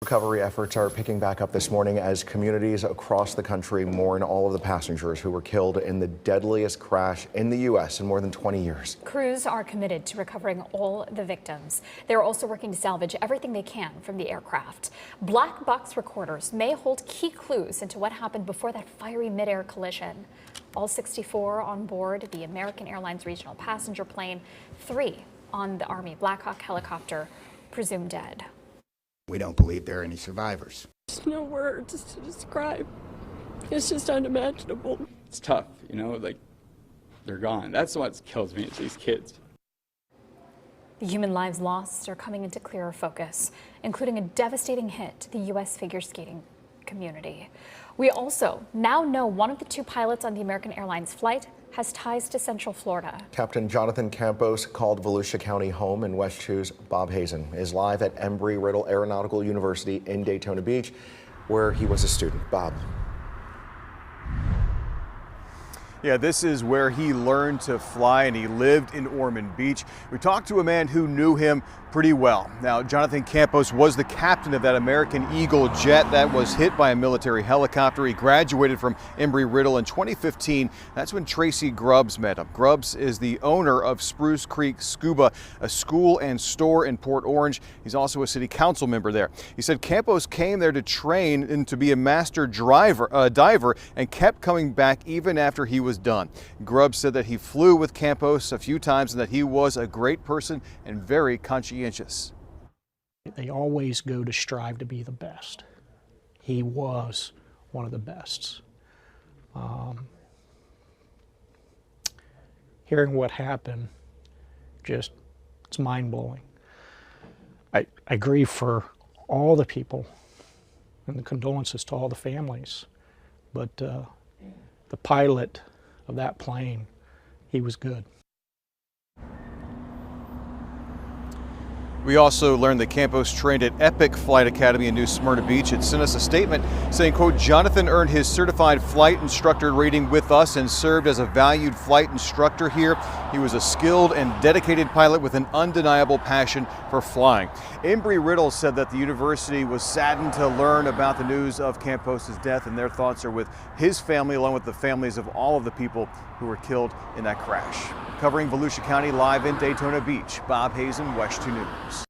Recovery efforts are picking back up this morning as communities across the country mourn all of the passengers who were killed in the deadliest crash in the U.S. in more than 20 years. Crews are committed to recovering all the victims. They're also working to salvage everything they can from the aircraft. Black box recorders may hold key clues into what happened before that fiery midair collision. All 64 on board the American Airlines regional passenger plane, 3 on the Army Black Hawk helicopter, presumed dead. We don't believe there are any survivors. There's no words to describe. It's just unimaginable. It's tough, like they're gone. That's what kills me, it's these kids. The human lives lost are coming into clearer focus, including a devastating hit to the U.S. figure skating community. We also now know one of the 2 pilots on the American Airlines flight has ties to Central Florida. Captain Jonathan Campos called Volusia County home, and West 2's Bob Hazen is live at Embry-Riddle Aeronautical University in Daytona Beach, where he was a student. Bob. Yeah, this is where he learned to fly, and he lived in Ormond Beach. We talked to a man who knew him pretty well. Now, Jonathan Campos was the captain of that American Eagle jet that was hit by a military helicopter. He graduated from Embry-Riddle in 2015. That's when Tracy Grubbs met him. Grubbs is the owner of Spruce Creek Scuba, a school and store in Port Orange. He's also a city council member there. He said Campos came there to train and to be a master diver and kept coming back even after he was done. Grubbs said that he flew with Campos a few times and that he was a great person and very conscientious. They always go to strive to be the best. He was one of the best. Hearing what happened, it's mind-blowing. I grieve for all the people and the condolences to all the families, but the pilot of that plane, he was good. We also learned that Campos trained at Epic Flight Academy in New Smyrna Beach. It sent us a statement saying, quote, Jonathan earned his certified flight instructor rating with us and served as a valued flight instructor here. He was a skilled and dedicated pilot with an undeniable passion for flying. Embry-Riddle said that the university was saddened to learn about the news of Campos' death, and their thoughts are with his family along with the families of all of the people who were killed in that crash. Covering Volusia County live in Daytona Beach, Bob Hazen, West 2 News.